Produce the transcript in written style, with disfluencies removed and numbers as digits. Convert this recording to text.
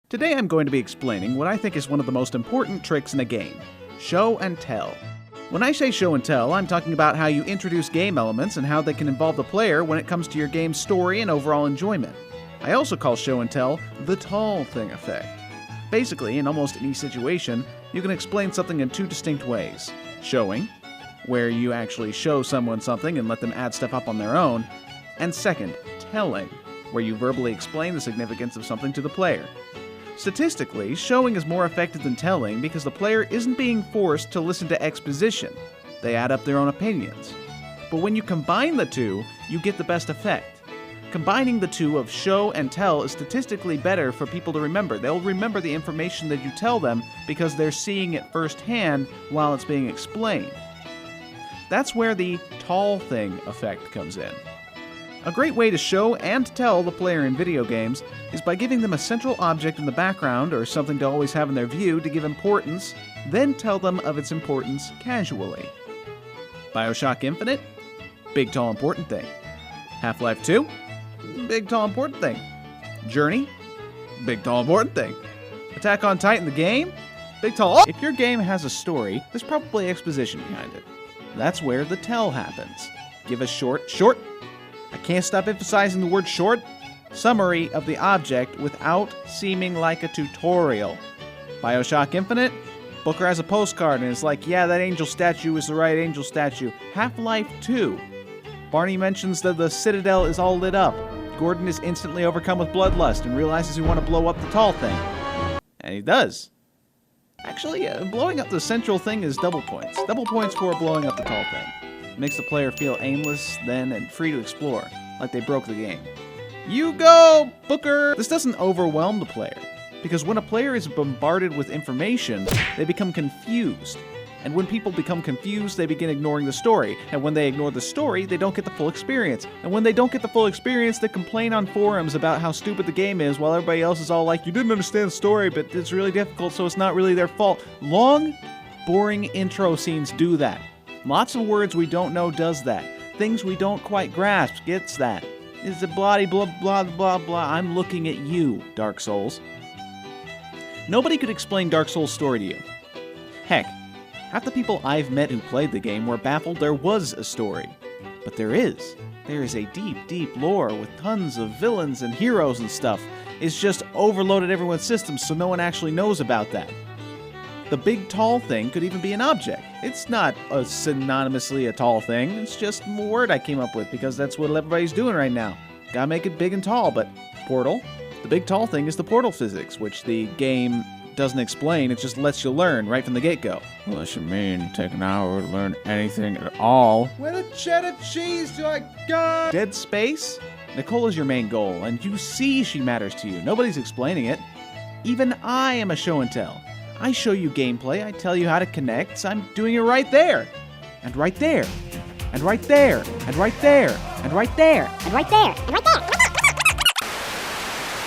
Today I'm going to be explaining what I think is one of the most important tricks in a game: show and tell. When I say show and tell, I'm talking about how you introduce game elements and how they can involve the player when it comes to your game's story and overall enjoyment. I also call show and tell the tall thing effect. Basically, in almost any situation, you can explain something in two distinct ways: showing, where you actually show someone something and let them add stuff up on their own, and second, telling, where you verbally explain the significance of something to the player. Statistically, showing is more effective than telling because the player isn't being forced to listen to exposition. They add up their own opinions. But when you combine the two, you get the best effect. Combining the two of show and tell is statistically better for people to remember. They'll remember the information that you tell them because they're seeing it firsthand while it's being explained. That's where the tall thing effect comes in. A great way to show and tell the player in video games is by giving them a central object in the background or something to always have in their view to give importance, then tell them of its importance casually. Bioshock Infinite? Big, tall, important thing. Half-Life 2? Big, tall, important thing. Journey? Big, tall, important thing. Attack on Titan the game? Big, tall... If your game has a story, there's probably exposition behind it. That's where the tell happens. Give a short, I can't stop emphasizing the word short, summary of the object without seeming like a tutorial. Bioshock Infinite? Booker has a postcard and it's like, yeah, that angel statue is the right angel statue. Half-Life 2. Barney mentions that the Citadel is all lit up. Gordon is instantly overcome with bloodlust and realizes he wants to blow up the tall thing. And he does. Actually, blowing up the central thing is double points. Double points for blowing up the tall thing. It makes the player feel aimless then and free to explore, like they broke the game. You go, Booker! This doesn't overwhelm the player, because when a player is bombarded with information, they become confused. And when people become confused, they begin ignoring the story. And when they ignore the story, they don't get the full experience. And when they don't get the full experience, they complain on forums about how stupid the game is, while everybody else is all like, you didn't understand the story, but it's really difficult, so it's not really their fault. Long, boring intro scenes do that. Lots of words we don't know does that. Things we don't quite grasp gets that. It's a blah blah blah blah blah. I'm looking at you, Dark Souls. Nobody could explain Dark Souls' story to you. Heck, half the people I've met who played the game were baffled there was a story. But there is. There is a deep, deep lore with tons of villains and heroes and stuff. It's just overloaded everyone's systems so no one actually knows about that. The big tall thing could even be an object. It's not synonymously a tall thing, it's just a word I came up with because that's what everybody's doing right now. Gotta make it big and tall, but portal? The big tall thing is the portal physics, which the game doesn't explain, it just lets you learn right from the get-go. What you mean, take an hour to learn anything at all? Where the cheddar cheese do I go? Dead space? Nicole is your main goal, and you see she matters to you. Nobody's explaining it. Even I am a show and tell. I show you gameplay, I tell you how to connect, so I'm doing it right there. And right there. And right there. And right there. And right there. And right there. And right there.